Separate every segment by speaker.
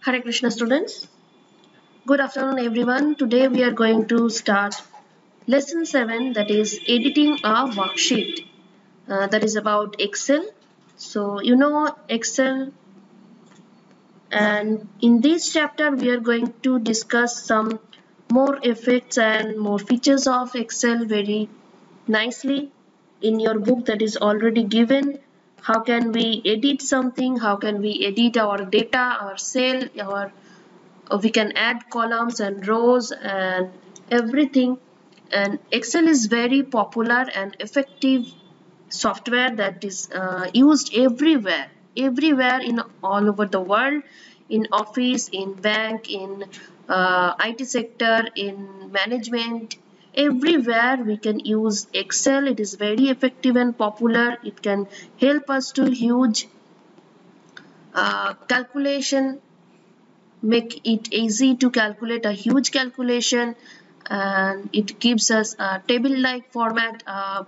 Speaker 1: Hare Krishna students. Good afternoon everyone. Today we are going to start lesson 7, that is editing a worksheet. That is about Excel. So you know Excel, and in this chapter we are going to discuss some more effects and more features of Excel very nicely in your book that is already given. How can we edit something? How can we edit our data, our cell, our we can add columns and rows and everything. And Excel is very popular and effective software that is used everywhere in all over the world, in office, in bank, in IT sector, in management. Everywhere we can use Excel. It is very effective and popular. It can help us to huge calculation, make it easy to calculate a huge calculation, and it gives us a table like format, a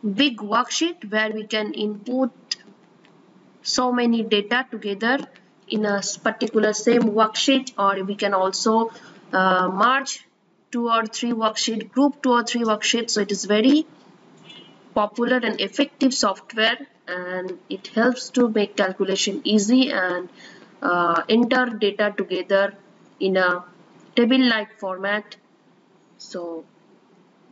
Speaker 1: big worksheet where we can input so many data together in a particular same worksheet, or we can also merge 2 or 3 worksheet, group 2 or 3 worksheets. So it is very popular and effective software, and it helps to make calculation easy and enter data together in a table like format. So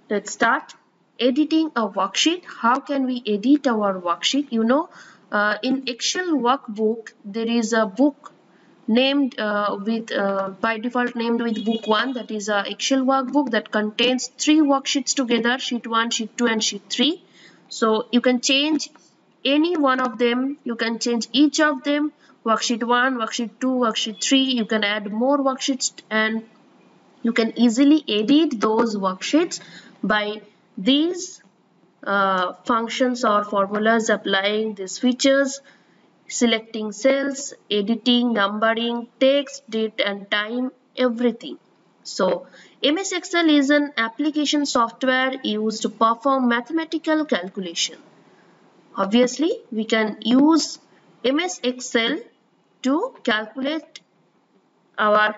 Speaker 1: let's start editing a worksheet. How can we edit our worksheet? In Excel workbook there is a book named with by default named with book 1, that is a Excel workbook that contains 3 worksheets together, sheet 1, sheet 2 and sheet 3. So you can change any one of them, you can change each of them, worksheet 1, worksheet 2, worksheet 3. You can add more worksheets and you can easily edit those worksheets by these functions or formulas, applying these features: selecting cells, editing, numbering, text, date and time, everything. So MS Excel is an application software used to perform mathematical calculation. Obviously, we can use MS Excel to calculate our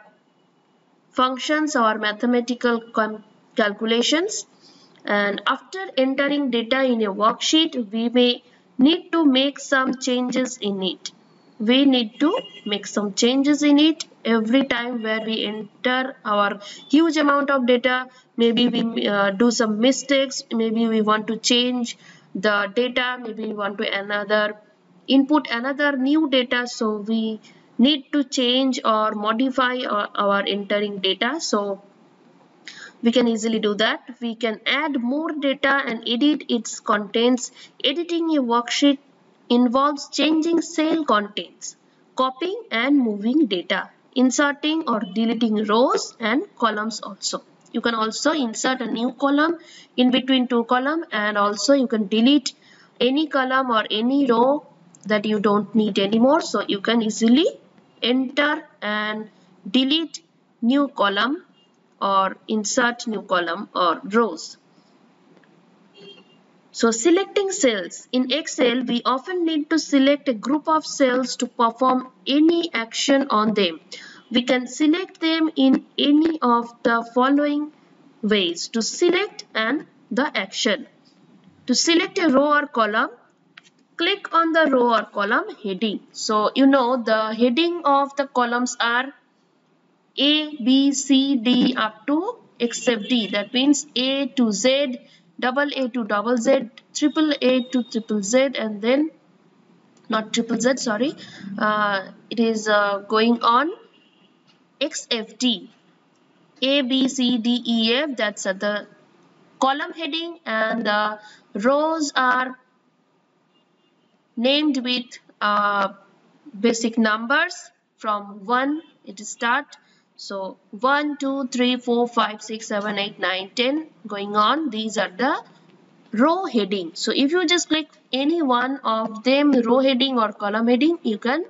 Speaker 1: functions, our mathematical calculations. And after entering data in a worksheet, we may need to make some changes in it. We need to make some changes in it every time where we enter our huge amount of data. Maybe we do some mistakes, maybe we want to change the data, maybe we want to input another new data, so we need to change or modify our entering data. So we can easily do that. We can add more data and edit its contents. Editing a worksheet involves changing cell contents, copying and moving data, inserting or deleting rows and columns also. You can also insert a new column in between 2 columns, and also you can delete any column or any row that you don't need anymore. So you can easily enter and delete new column or insert new column or rows. So selecting cells. In Excel, we often need to select a group of cells to perform any action on them. We can select them in any of the following ways to select and the action. To select a row or column, click on the row or column heading. So you know the heading of the columns are A, B, C, D up to except D. That means A to Z, double A to double Z, triple A to triple Z, and then not triple Z, sorry. It is going on XFD. A, B, C, D, E, F. That's the column heading, and the rows are named with basic numbers from 1 it start. So 1, 2, 3, 4, 5, 6, 7, 8, 9, 10 going on. These are the row heading. So if you just click any one of them, row heading or column heading, you can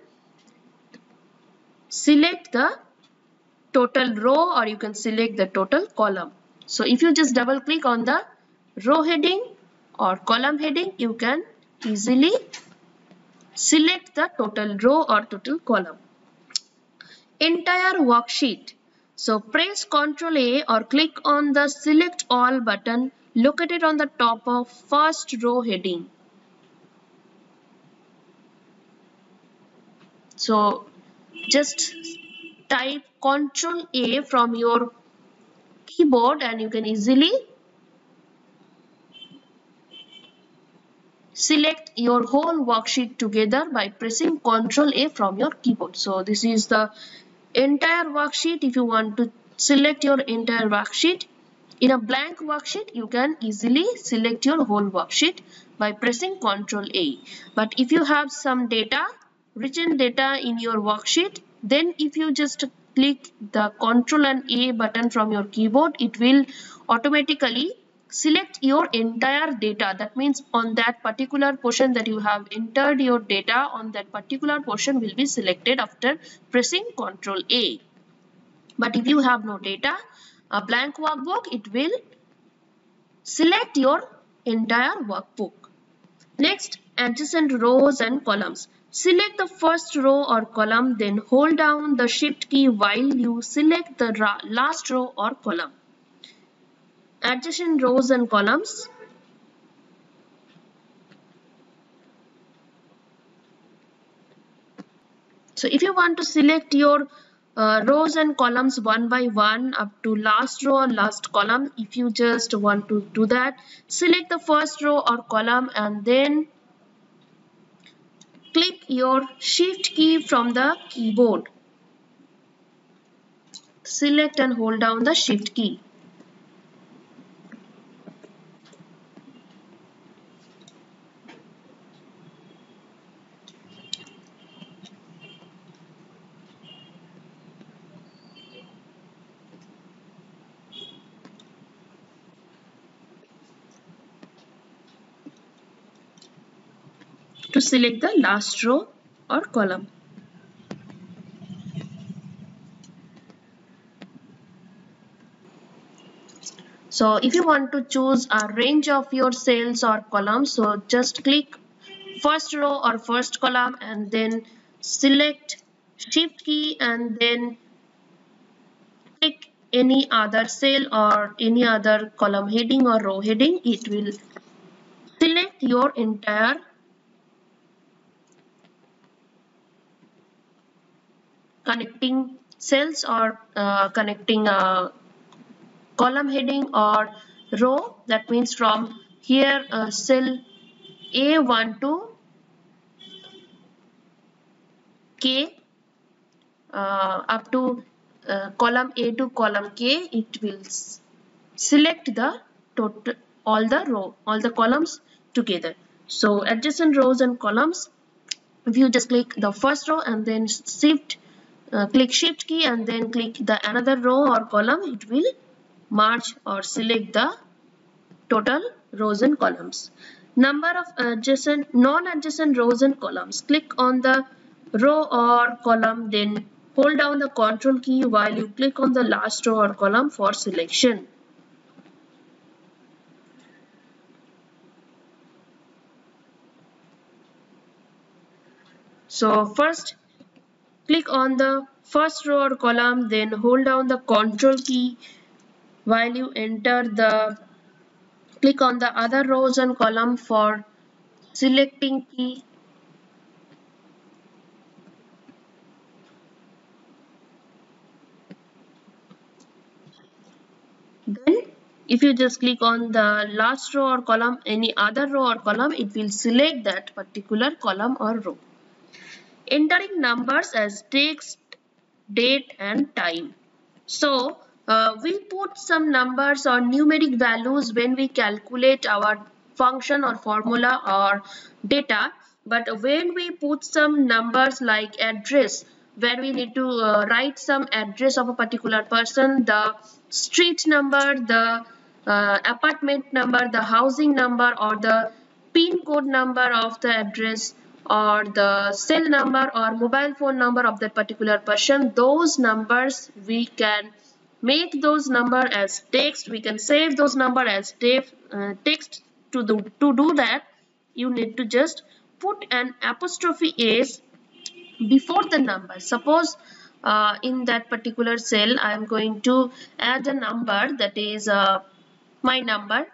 Speaker 1: select the total row or you can select the total column. So if you just double click on the row heading or column heading, you can easily select the total row or total column. entire worksheet. So press Ctrl A or click on the Select All button located on the top of first row heading. So just type Ctrl A from your keyboard and you can easily select your whole worksheet together by pressing Ctrl A from your keyboard. So this is the entire worksheet. If you want to select your entire worksheet in a blank worksheet, you can easily select your whole worksheet by pressing Ctrl A. But if you have some data, written data in your worksheet, then if you just click the Ctrl and A button from your keyboard, it will automatically select your entire data. That means on that particular portion that you have entered your data, on that particular portion will be selected after pressing Ctrl A. But if you have no data, a blank workbook, it will select your entire workbook. Next, adjacent rows and columns. Select the first row or column, then hold down the shift key while you select the last row or column. Adjacent rows and columns. So if you want to select your rows and columns one by one up to last row or last column, if you just want to do that, select the first row or column and then click your shift key from the keyboard. Select and hold down the shift key. To select the last row or column. So if you want to choose a range of your cells or columns, so just click first row or first column and then select shift key and then click any other cell or any other column heading or row heading. It will select your entire connecting cells or connecting column heading or row. That means from here cell A1 to K up to column A to column K, it will select the total all the columns together. So adjacent rows and columns, if you just click the first row and then click shift key and then click the another row or column, it will merge or select the total rows and columns. Number of adjacent non-adjacent rows and columns. Click on the row or column, then hold down the Ctrl key while you click on the last row or column for selection. So first click on the first row or column, then hold down the Ctrl key while you enter the click on the other rows and column for selecting key. Then if you just click on the last row or column, any other row or column, it will select that particular column or row. Entering numbers as text, date and time. So we put some numbers or numeric values when we calculate our function or formula or data, but when we put some numbers like address, where we need to write some address of a particular person, the street number, the apartment number, the housing number or the pin code number of the address or the cell number or mobile phone number of that particular person, those numbers we can make those number as text. We can save those number as text. To do that, you need to just put an apostrophe s before the number. Suppose in that particular cell I am going to add a number, that is my number.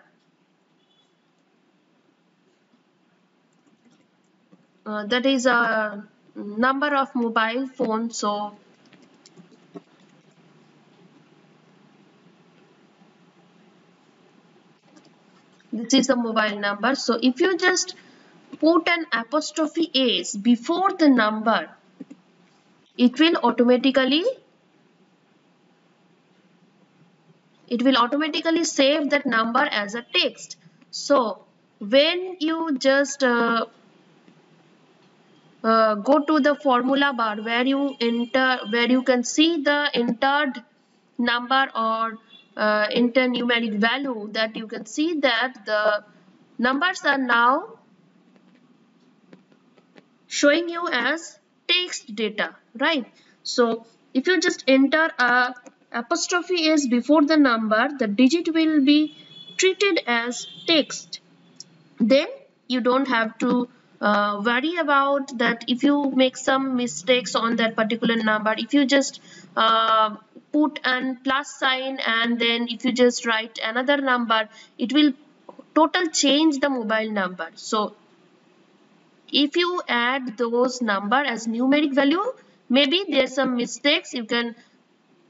Speaker 1: That is a number of mobile phone. So this is the mobile number. So if you just put an apostrophe s before the number, it will automatically save that number as a text. So when you just go to the formula bar where you can see the entered number or enter numeric value, that you can see that the numbers are now showing you as text data, right? So if you just enter a apostrophe s before the number, the digit will be treated as text. Then you don't have to worry about that. If you make some mistakes on that particular number, if you just put an plus sign and then if you just write another number, it will total change the mobile number. So if you add those number as numeric value, maybe there's some mistakes, you can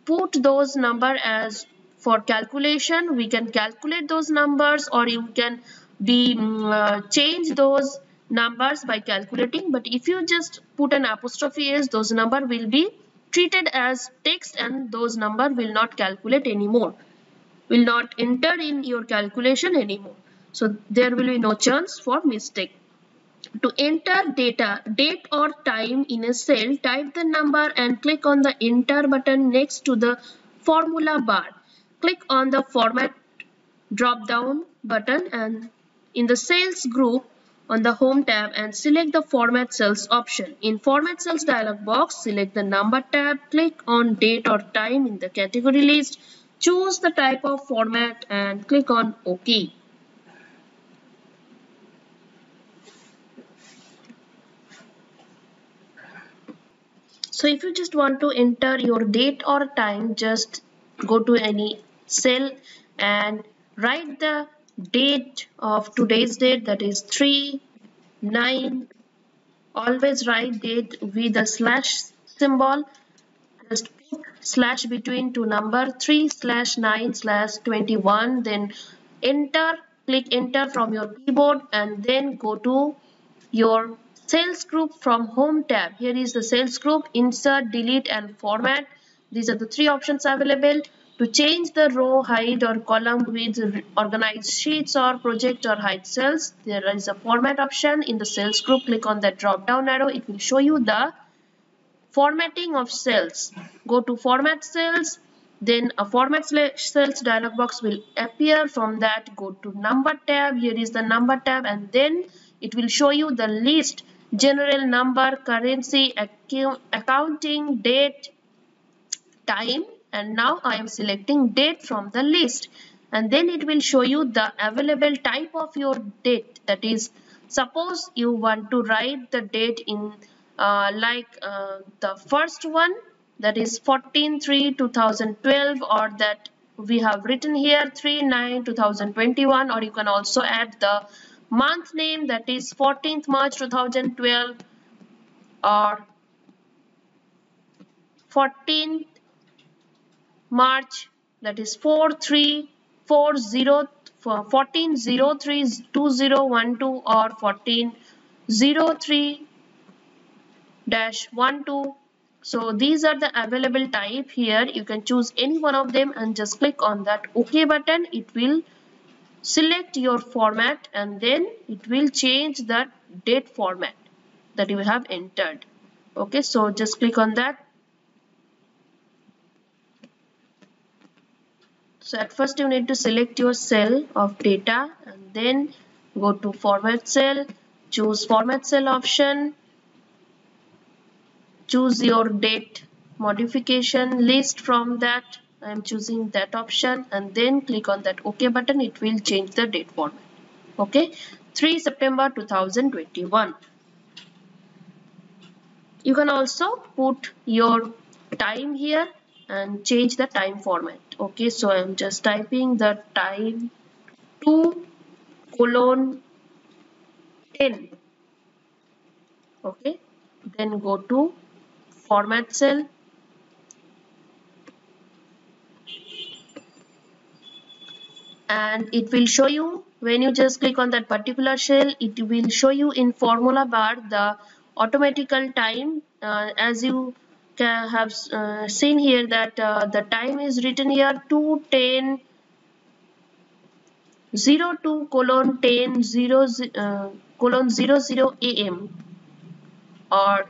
Speaker 1: put those number as for calculation, we can calculate those numbers, or you can be change those numbers by calculating. But if you just put an apostrophe s, those number will be treated as text and those number will not calculate anymore, will not enter in your calculation anymore. So there will be no chance for mistake. To enter data, date or time in a cell, type the number and click on the enter button next to the formula bar. Click on the format drop down button and in the cells group on the home tab and select the format cells option. In format cells dialog box, select the number tab, click on date or time in the category list, choose the type of format and click on OK. So if you just want to enter your date or time, just go to any cell and write the date of today's date, that is 3/9. Always write date with a slash symbol. Just put slash between two number 3/9/21. Then enter, click enter from your keyboard and then go to your sales group from home tab. Here is the sales group, insert, delete and format. These are the three options available. To change the row height or column width, organize sheets or project or hide cells, there is a format option in the sales group. Click on that drop down arrow, it will show you the formatting of cells. Go to format cells, then a format cells dialog box will appear. From that, go to number tab. Here is the number tab and then it will show you the list: general, number, currency, accounting, date, time, and now I am selecting date from the list, and then it will show you the available type of your date. That is, suppose you want to write the date in the first one, that is 14/3/2012, or that we have written here 3/9/2021, or you can also add the month name, that is 14th March 2012 or 14th March, that is 4/3/40 14/03/2012 or 14/03/12. So these are the available type here. You can choose any one of them and just click on that OK button. It will select your format and then it will change the date format that you have entered. Okay, so just click on that. So at first you need to select your cell of data and then go to format cell, choose format cell option, choose your date modification list. From that I am choosing that option and then click on that OK button. It will change the date format. Okay, 3 September 2021. You can also put your time here and change the time format. Okay, so I'm just typing the time 2:10. Okay, then go to format cell, and it will show you, when you just click on that particular cell, it will show you in formula bar the automatical time. As you can have seen here that the time is written here 2:10 02:10 colon 00 am, or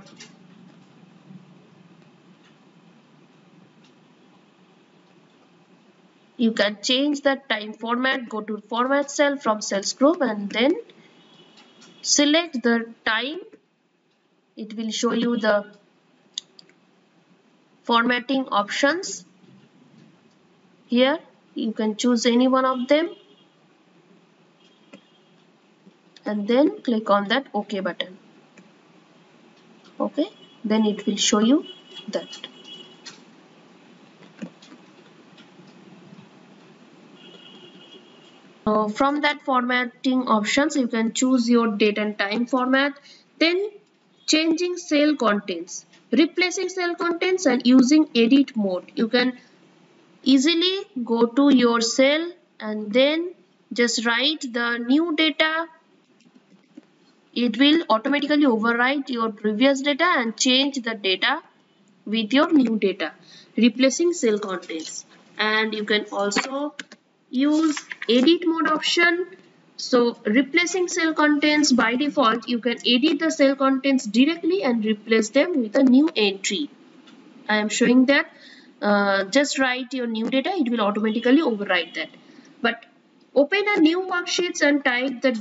Speaker 1: you can change the time format. Go to format cell from cells group and then select the time. It will show you the formatting options. Here you can choose any one of them and then click on that OK button. Okay, then it will show you that. So from that formatting options, you can choose your date and time format. Then changing cell contents, replacing cell contents, and using edit mode. You can easily go to your cell and then just write the new data. It will automatically overwrite your previous data and change the data with your new data, replacing cell contents. And you can also use edit mode option. So replacing cell contents, by default you can edit the cell contents directly and replace them with a new entry. I am showing that just write your new data, it will automatically overwrite that. But open a new worksheet and type the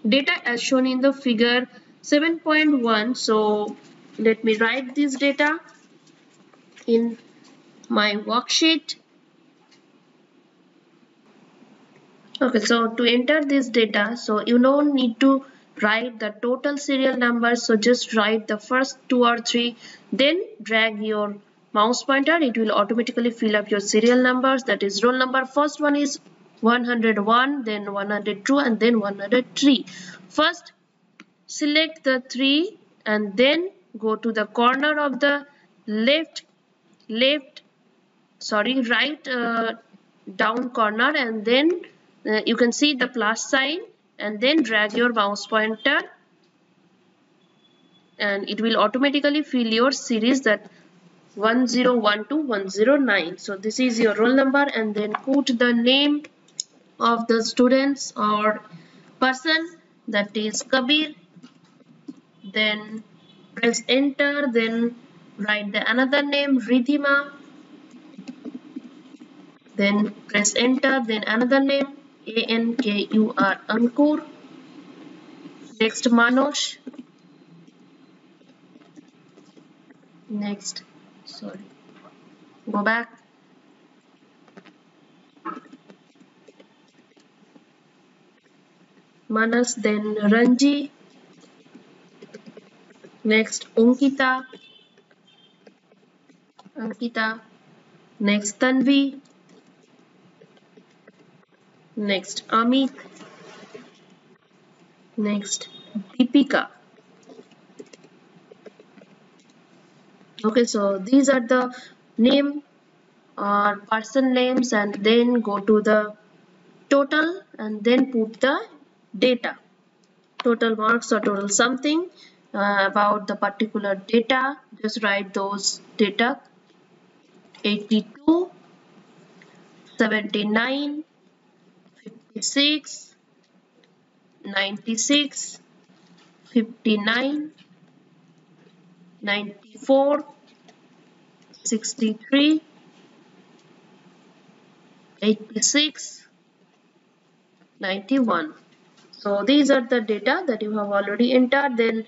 Speaker 1: data as shown in the figure 7.1. So let me write this data in my worksheet. Okay, so to enter this data, so you don't need to write the total serial number, so just write the first two or three, then drag your mouse pointer, it will automatically fill up your serial numbers. That is roll number. First one is 101, then 102, and then 103. First select the 3 and then go to the corner of the right down corner, and then you can see the plus sign, and then drag your mouse pointer and it will automatically fill your series, that 1012 to 109. So this is your roll number, and then put the name of the students or person, that is Kabir. Then press enter, then write the another name Ridhima, then press enter, then another name Ankur, Ankur. Next Manoj, next, sorry, go back, Manas, then Ranji, next Ankita, next Tanvi, next Amit, next Deepika. Okay, so these are the name or person names, and then go to the total and then put the data, total marks or total something about the particular data. Just write those data: 82, 79, 56, 96, 59, 94, 63, 86, 91. So these are the data that you have already entered. Then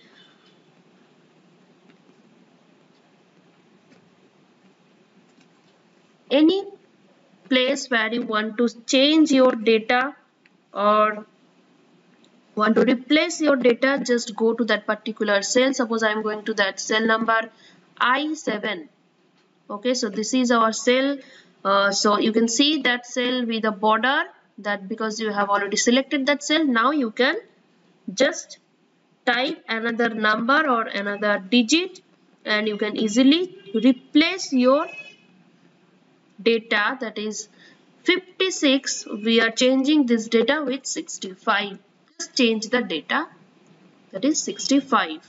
Speaker 1: any place where you want to change your data or want to replace your data, just go to that particular cell. Suppose I am going to that cell number I7. Okay, so this is our cell. So you can see that cell with a border, that because you have already selected that cell. Now you can just type another number or another digit and you can easily replace your data, that is 56. We are changing this data with 65. Just change the data, that is 65.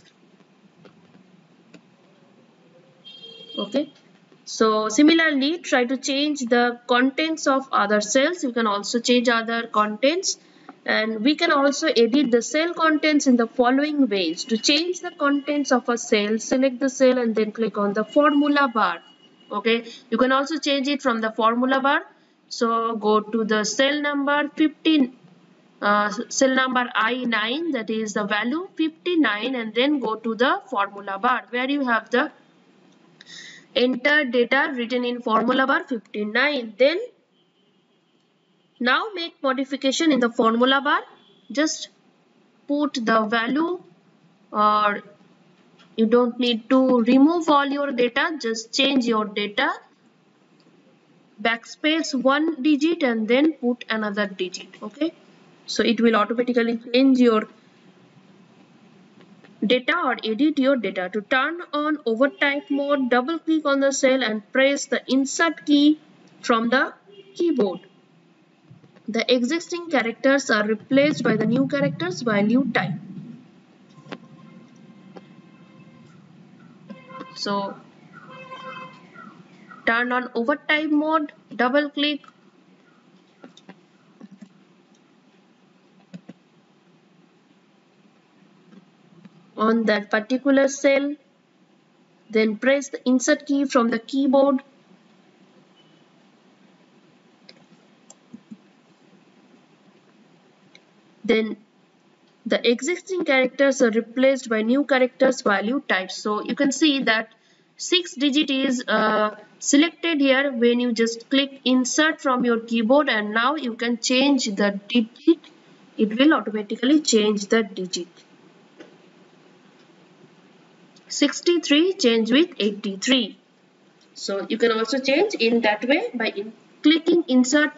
Speaker 1: Okay, so similarly try to change the contents of other cells. You can also change other contents, and we can also edit the cell contents in the following ways. To change the contents of a cell, select the cell and then click on the formula bar. Okay, you can also change it from the formula bar. So go to the cell number 15, cell number I9, that is the value 59, and then go to the formula bar where you have the enter data written in formula bar 59. Then now make modification in the formula bar. Just put the value, or you don't need to remove all your data, just change your data, backspace one digit and then put another digit. Okay, so it will automatically change your data or edit your data. To turn on overtype mode, double click on the cell and press the insert key from the keyboard. The existing characters are replaced by the new characters while you type. So turn on overtype mode, double click on that particular cell, then press the insert key from the keyboard. Then the existing characters are replaced by new characters while you type. So you can see that 6 digit is selected here when you just click insert from your keyboard, and now you can change the digit. It will automatically change the digit. 63 change with 83. So you can also change in that way by clicking insert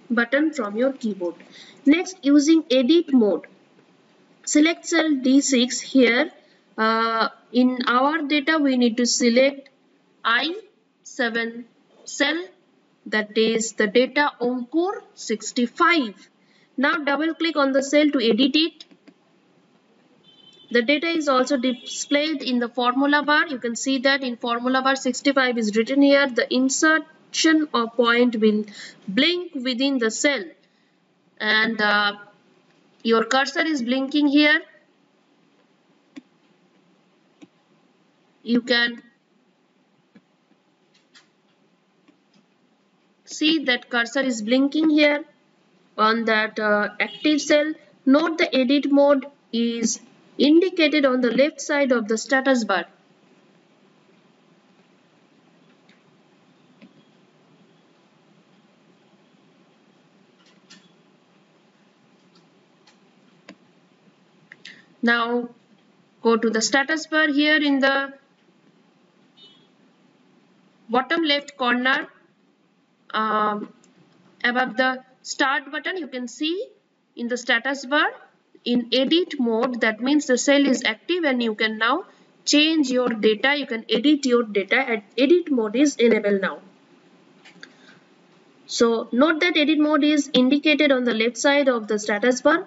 Speaker 1: button from your keyboard. Next, using edit mode. Select cell D6 here. In our data we need to select I7 cell, that is the data Ankur 65. Now double click on the cell to edit it. The data is also displayed in the formula bar. You can see that in formula bar 65 is written here. The insertion point will blink within the cell, and your cursor is blinking here. You can see that cursor is blinking here on that active cell. Note the edit mode is indicated on the left side of the status bar. Now go to the status bar here in the bottom left corner, above the start button. You can see in the status bar in edit mode, that means the cell is active and you can now change your data. You can edit your data, and edit mode is enabled now. So note that edit mode is indicated on the left side of the status bar.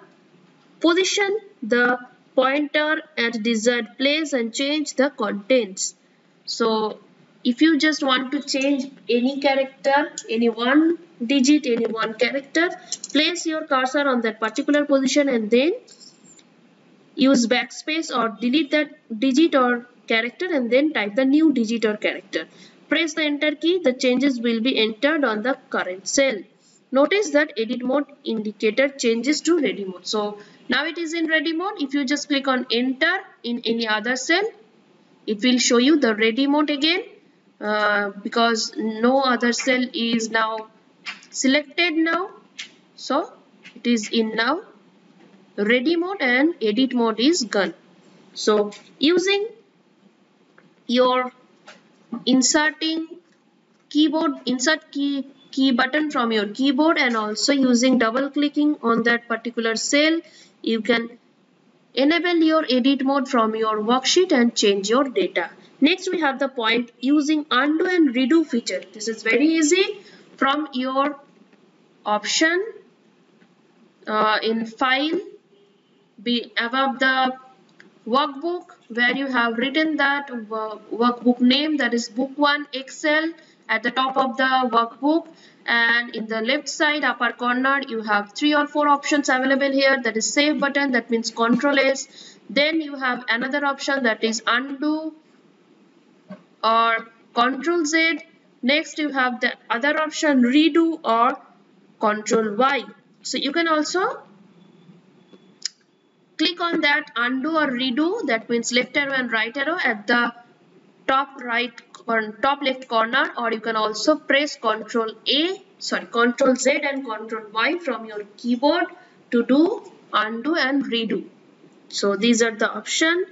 Speaker 1: Position the pointer at desired place and change the contents. So if you just want to change any character, any one digit, any one character, place your cursor on that particular position and then use backspace or delete that digit or character and then type the new digit or character. Press the enter key. The changes will be entered on the current cell. Notice that edit mode indicator changes to ready mode. So now it is in ready mode. If you just click on enter in any other cell, it will show you the ready mode again, because no other cell is now selected now. So it is in now ready mode and edit mode is gone. So using your inserting keyboard insert key button from your keyboard, and also using double clicking on that particular cell you can enable your edit mode from your worksheet and change your data. Next we have the point using undo and redo feature. This is very easy. From your option in file be above the workbook where you have written that workbook name, that is book 1 Excel, at the top of the workbook, and in the left side upper corner you have 3 or 4 options available here. That is save button, that means Ctrl S. Then you have another option that is undo or Ctrl Z. Next you have the other option redo or Ctrl Y. So you can also click on that undo or redo, that means left arrow and right arrow at the top right or top left corner, or you can also press Ctrl Z and Ctrl Y from your keyboard to do undo and redo. So these are the options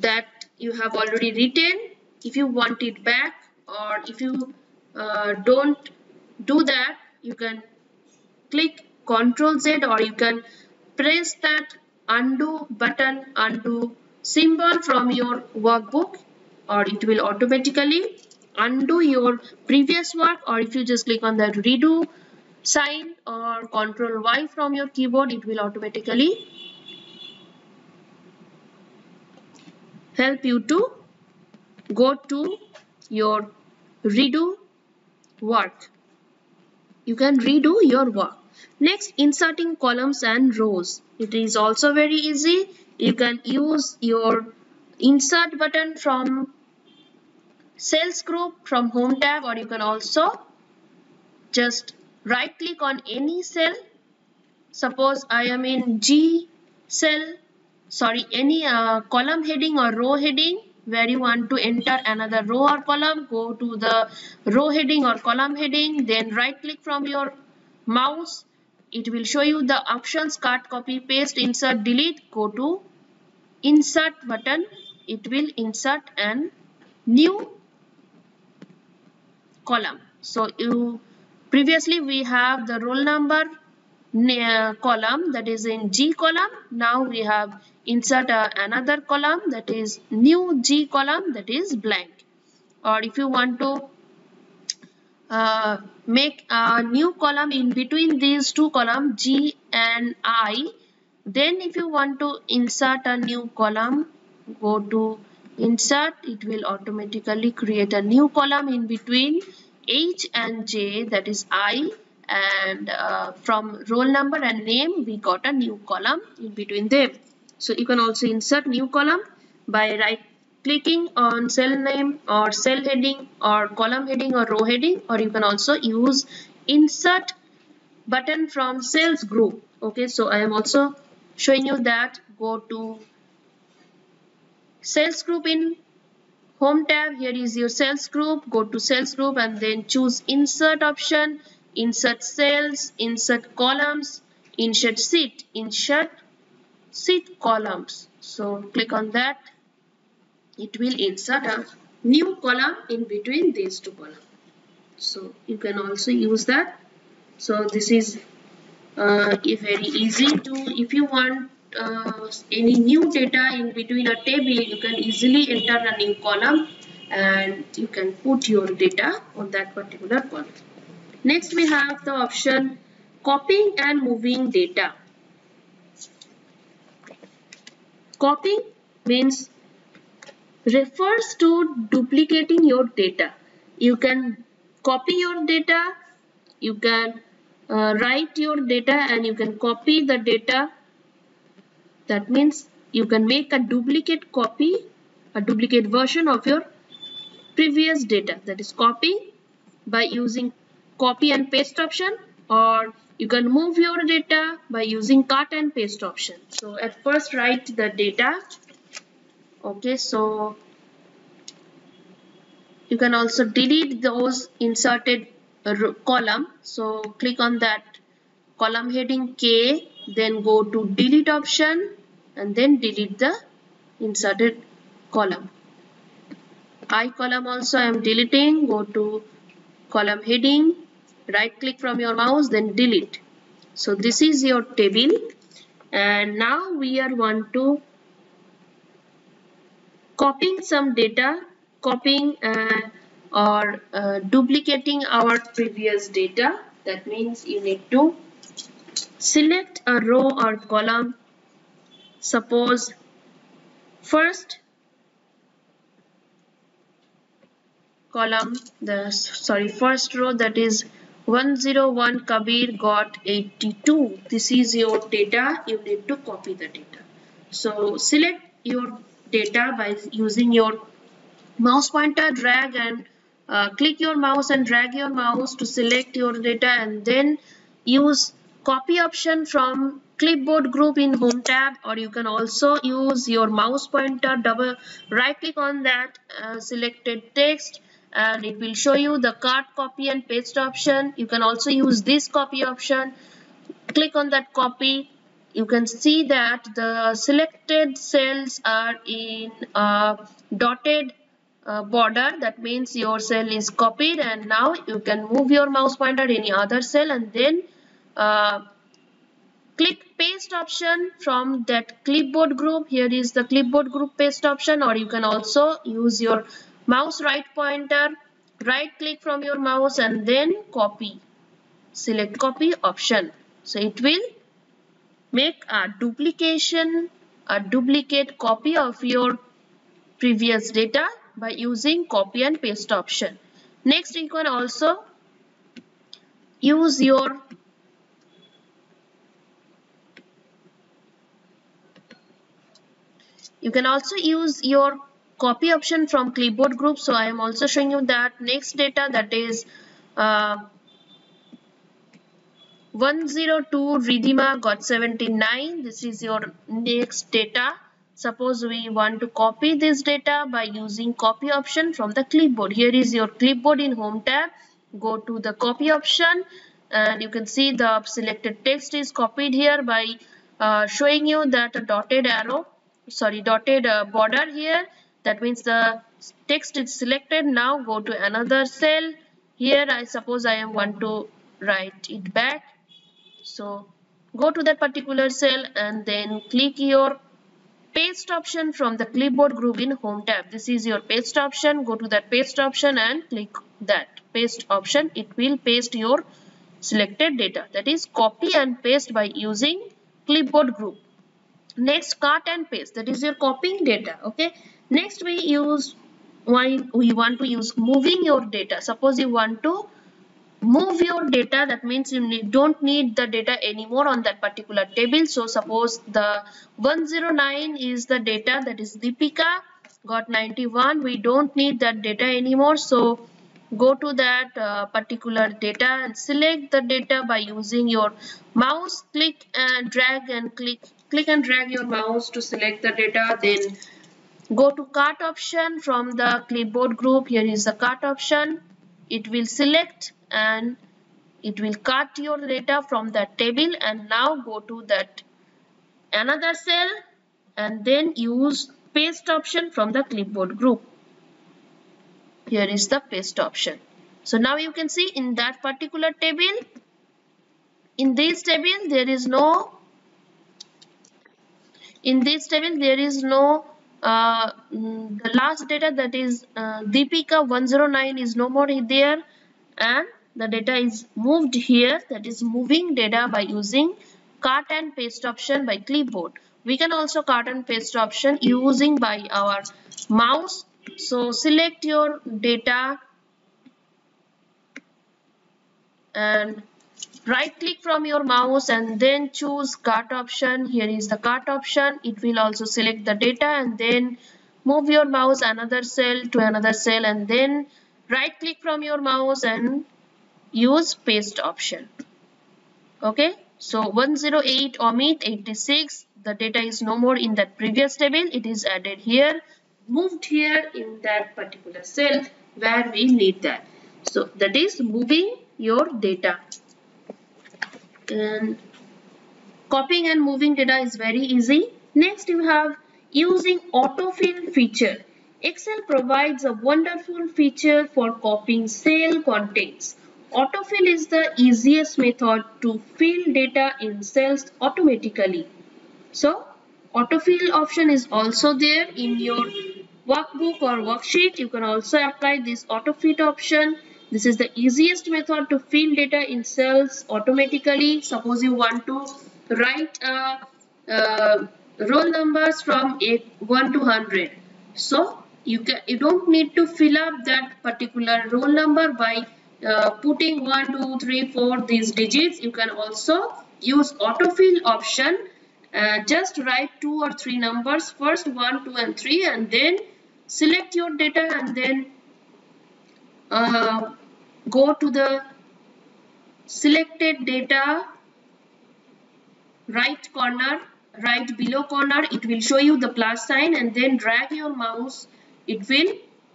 Speaker 1: that you have already written. If you want it back, or if you don't do that, you can click Ctrl Z, or you can press that undo button, undo symbol from your workbook, or it will automatically undo your previous work. Or if you just click on that redo sign or Ctrl Y from your keyboard, it will automatically help you to go to your redo work. You can redo your work. Next, inserting columns and rows. It is also very easy. You can use your insert button from cells group from home tab, or you can also just right click on any cell. Suppose I am in G cell, any column heading or row heading where you want to enter another row or column. Go to the row heading or column heading, then right click from your mouse. It will show you the options: cut, copy, paste, insert, delete. Go to insert button. It will insert an new column. So previously we have the roll number column, that is in G column. Now we have insert another column, that is new G column, that is blank. Or if you want to make a new column in between these two columns G and I, then if you want to insert a new column, go to insert. It will automatically create a new column in between H and J, that is I, and from roll number and name we got a new column in between them. So you can also insert new column by right clicking on cell name or cell heading or column heading or row heading, or you can also use insert button from cells group. Okay, so I am also showing you that. Go to cells group in home tab. Here is your cells group. Go to cells group and then choose insert option, insert cells, insert columns, insert sheet columns. So click on that. It will insert a new column in between these two columns. So you can also use that. So this is very easy to, if you want any new data in between a table, you can easily enter a new column and you can put your data on that particular column. Next we have the option copying and moving data. Copying means refers to duplicating your data. You can copy your data, you can write your data, and you can copy the data. That means you can make a duplicate copy, a duplicate version of your previous data. That is copying by using copy and paste option, or you can move your data by using cut and paste option. So at first write the data. Okay, so you can also delete those inserted column. So click on that column heading K, then go to delete option and then delete the inserted column. I column also I am deleting. Go to column heading, right click from your mouse, then delete. So this is your table, and now we are want to copying some data, copying or duplicating our previous data. That means you need to select a row or column. Suppose first column, first row, that is 101 Kabir got 82. This is your data. You need to copy the data. So select your data by using your mouse pointer, drag and click your mouse and drag your mouse to select your data, and then use copy option from clipboard group in home tab, or you can also use your mouse pointer, double right click on that selected text, and it will show you the cut, copy and paste option. You can also use this copy option. Click on that copy. You can see that the selected cells are in dotted border. That means your cell is copied, and now you can move your mouse pointer any other cell and then uh, click paste option from that clipboard group. Here is the clipboard group paste option, or you can also use your mouse right pointer, right click from your mouse and then copy. Select copy option. So it will make a duplicate copy of your previous data by using copy and paste option. Next, you can also use your copy option from clipboard group. So I am also showing you that next data, that is 102 Ridhima got 79. This is your next data. Suppose we want to copy this data by using copy option from the clipboard. Here is your clipboard in home tab. Go to the copy option and you can see the selected text is copied here by showing you that a dotted border here. That means the text is selected. Now go to another cell. Here I suppose I want to write it back. So go to that particular cell and then click your paste option from the clipboard group in home tab. This is your paste option. Go to that paste option and click that paste option. It will paste your selected data. That is copy and paste by using clipboard group. Next, cut and paste. That is your copying data. Okay. Next, we want to use moving your data. Suppose you want to move your data. That means you don't need the data anymore on that particular table. So suppose the 109 is the data, that is Deepika got 91. We don't need that data anymore. So go to that particular data and select the data by using your mouse. Click and drag your mouse to select the data. Then go to cut option from the clipboard group. Here is the cut option. It will select and it will cut your data from that table, and now go to that another cell and then use paste option from the clipboard group. Here is the paste option. So now you can see in that particular table, in this table there is no the last data, that is Deepika 109 is no more there, and the data is moved here. That is moving data by using cut and paste option by clipboard. We can also cut and paste option using by our mouse. So select your data and right click from your mouse and then choose cut option. Here is the cut option. It will also select the data and then move your mouse another cell to another cell and then right click from your mouse and use paste option. Okay, so 108 omit 86, the data is no more in that previous table. It is added here, moved here in that particular cell where we need that. So that is moving your data. And copying and moving data is very easy. Next, you have using autofill feature. Excel provides a wonderful feature for copying cell contents. Autofill is the easiest method to fill data in cells automatically. So, autofill option is also there in your workbook or worksheet. You can also apply this autofill option. This is the easiest method to fill data in cells automatically. Suppose you want to write roll numbers from 1 to 100. So you don't need to fill up that particular roll number by putting 1, 2, 3, 4 these digits. You can also use autofill option. Just write 2 or 3 numbers first, 1, 2 and 3, and then select your data and then go to the selected data right corner, right below corner. It will show you the plus sign, and then drag your mouse. It will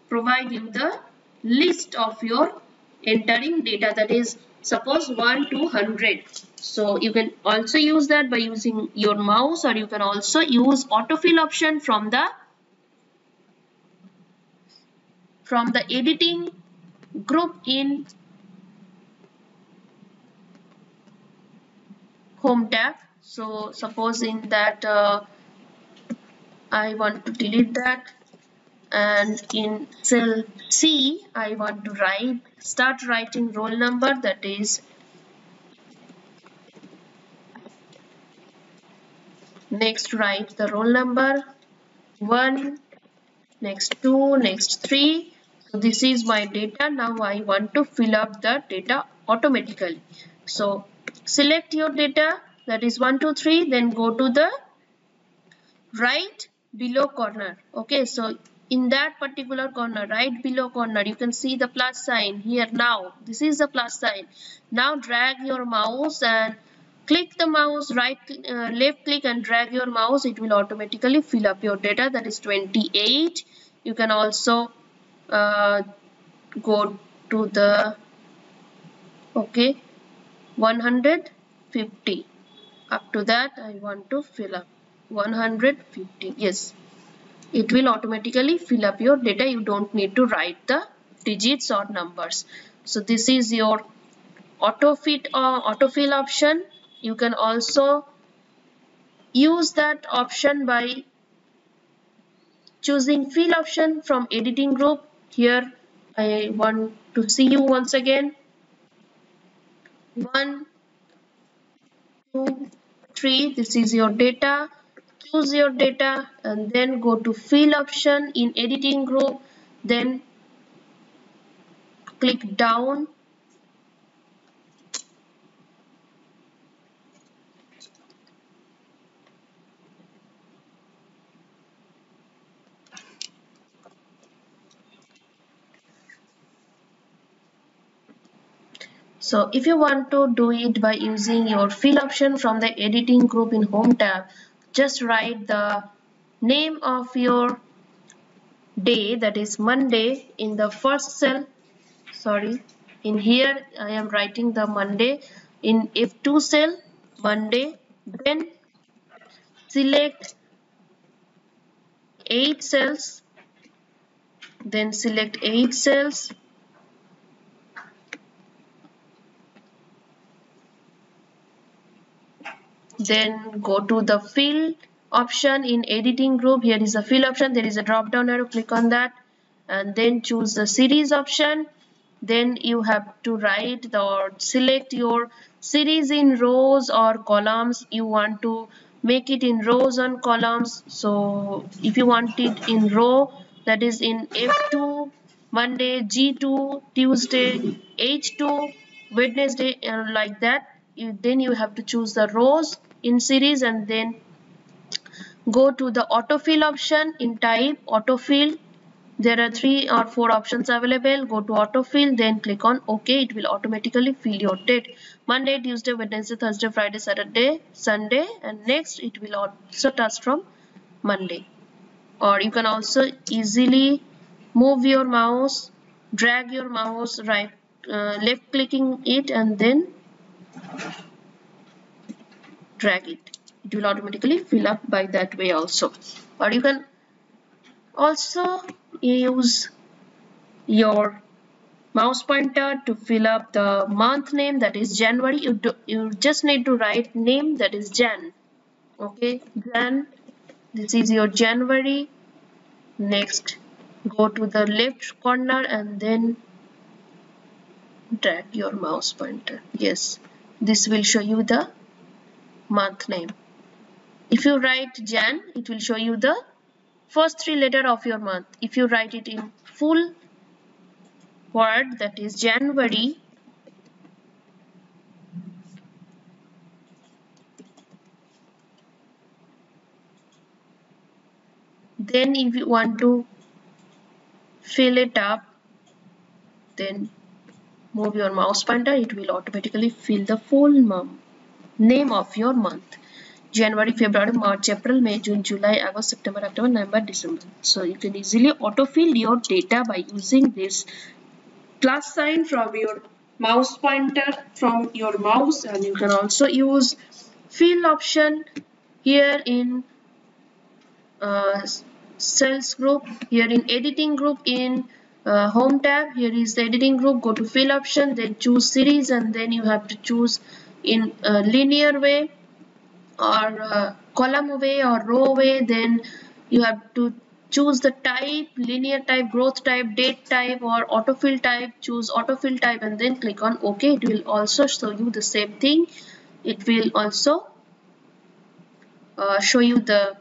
Speaker 1: provide you the list of your entering data, that is suppose 1 to 100. So you can also use that by using your mouse, or you can also use autofill option from the editing group in home tab. So suppose in that I want to delete that, and in cell C I want to start writing roll number, that is next write the roll number 1, next 2, next 3. So this is my data. Now I want to fill up the data automatically. So select your data, that is 1, 2, 3, then go to the right below corner. Okay, so in that particular corner, right below corner, you can see the plus sign here. Now this is the plus sign. Now drag your mouse and click the mouse, left click and drag your mouse. It will automatically fill up your data, that is 28. You can also go to the 150. Up to that I want to fill up 150. Yes, it will automatically fill up your data. You don't need to write the digits or numbers. So this is your autofill option. You can also use that option by choosing fill option from editing group. Here I want to see you once again. 1, 2, 3, this is your data. Choose your data and then go to fill option in editing group, then click down. So if you want to do it by using your fill option from the editing group in home tab, just write the name of your day, that is Monday, in the first cell. Sorry, in here I am writing the Monday in F2 cell, Monday, then select 8 cells, then select 8 cells, then go to the fill option in editing group. Here is the fill option, there is a drop down arrow, click on that and then choose the series option. Then you have to write or select your series in rows or columns. You want to make it in rows and columns. So if you want it in row, that is in F2 Monday, G2 Tuesday, H2 Wednesday, and like that. Then you have to choose the rows in series and then go to the autofill option in type autofill. There are 3 or 4 options available. Go to autofill, then click on OK. It will automatically fill your date. Monday, Tuesday, Wednesday, Thursday, Friday, Saturday, Sunday, and next it will also start from Monday. Or you can also easily move your mouse, drag your mouse left clicking it and then drag it. It will automatically fill up by that way also. Or you can also use your mouse pointer to fill up the month name, that is January. You just need to write name, that is Jan. Okay, Jan, this is your January. Next, go to the left corner and then drag your mouse pointer. Yes, this will show you the month name. If you write Jan, it will show you the first three letters of your month. If you write it in full word, that is January, then if you want to fill it up, then move your mouse pointer, it will automatically fill the full name of your month. January, February, March, April, May, June, July, August, September, October, November, December. So you can easily autofill your data by using this plus sign from your mouse pointer from your mouse, and you can also use fill option here in cells group, here in editing group, in home tab. Here is the editing group. Go to fill option, then choose series, and then you have to choose in linear way or column way or row way. Then you have to choose the type, linear type, growth type, date type, or autofill type. Choose autofill type and then click on OK. It will also show you the same thing. It will also show you the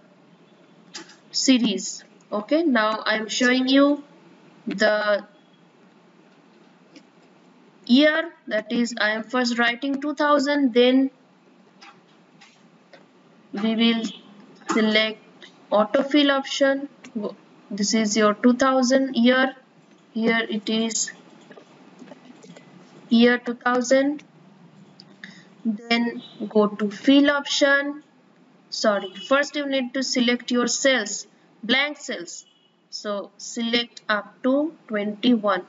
Speaker 1: series. Okay, now I am showing you the year, that is I am first writing 2000, then we will select autofill option. This is your 2000 year. Here it is year 2000. Then go to fill option. Sorry, first you need to select your cells, blank cells. So select up to 21.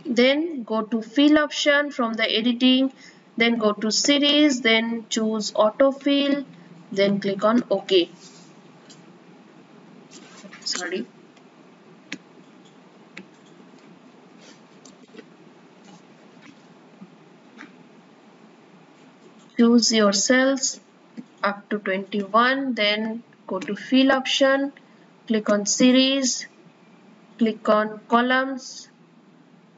Speaker 1: Then go to fill option from the editing, then go to series, then choose autofill, then click on OK. Sorry. Choose your cells up to 21, then go to fill option, click on series, click on columns,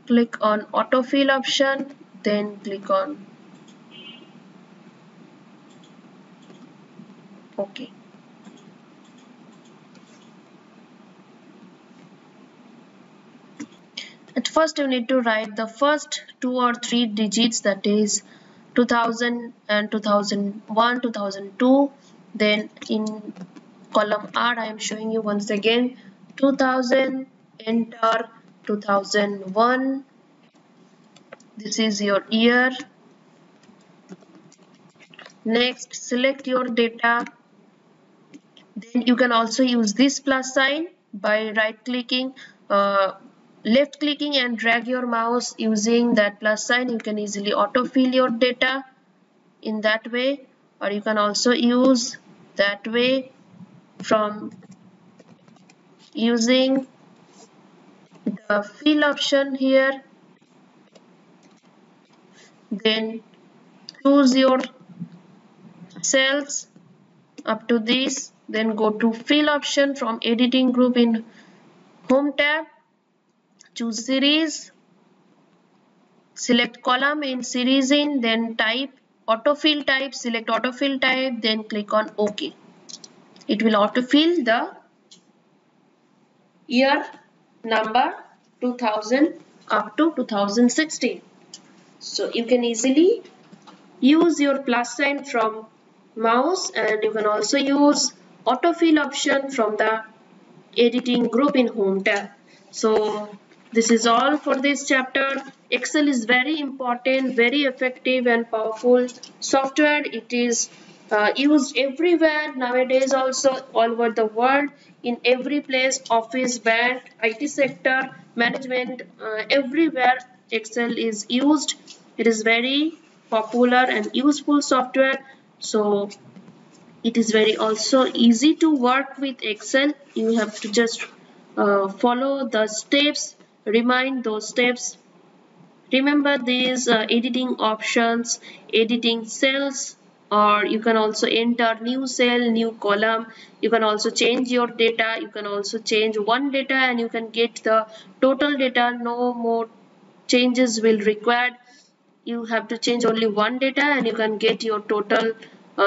Speaker 1: click on autofill option, then click on OK. At first you need to write the first 2 or 3 digits, that is 2000 and 2001, 2002. Then in column R I am showing you once again 2000, enter 2001. This is your year. Next, select your data. Then you can also use this plus sign by right clicking, left clicking and drag your mouse using that plus sign. You can easily autofill your data in that way, or you can also use that way from using the fill option here. Then choose your cells up to this, then go to fill option from editing group in home tab, choose series, select column in series in, then type autofill type, select autofill type, then click on OK. It will autofill the year number 2000 up to 2016. So you can easily use your plus sign from mouse, and you can also use autofill option from the editing group in home tab. So this is all for this chapter. Excel is very important, very effective and powerful software. It is used everywhere nowadays, also all over the world, in every place, office, bank, IT sector, management, everywhere Excel is used. It is very popular and useful software. So It is very also easy to work with Excel. You have to just follow the steps, remind those steps. Remember these editing options, editing cells, or you can also enter new cell, new column. You can also change your data. You can also change one data and you can get the total data. No more changes will required. You have to change only one data and you can get your total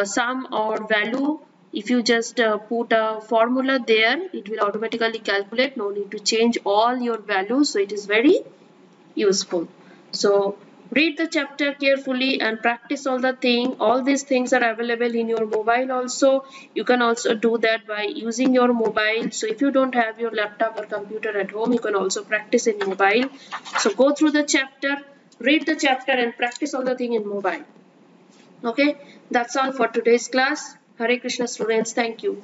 Speaker 1: sum or value. If you just put a formula there, it will automatically calculate. No need to change all your values. So it is very useful. So read the chapter carefully and practice all the thing. All these things are available in your mobile also. You can also do that by using your mobile. So if you don't have your laptop or computer at home, you can also practice in mobile. So go through the chapter, read the chapter and practice all the thing in mobile. Okay, that's all for today's class. Hare Krishna students, thank you.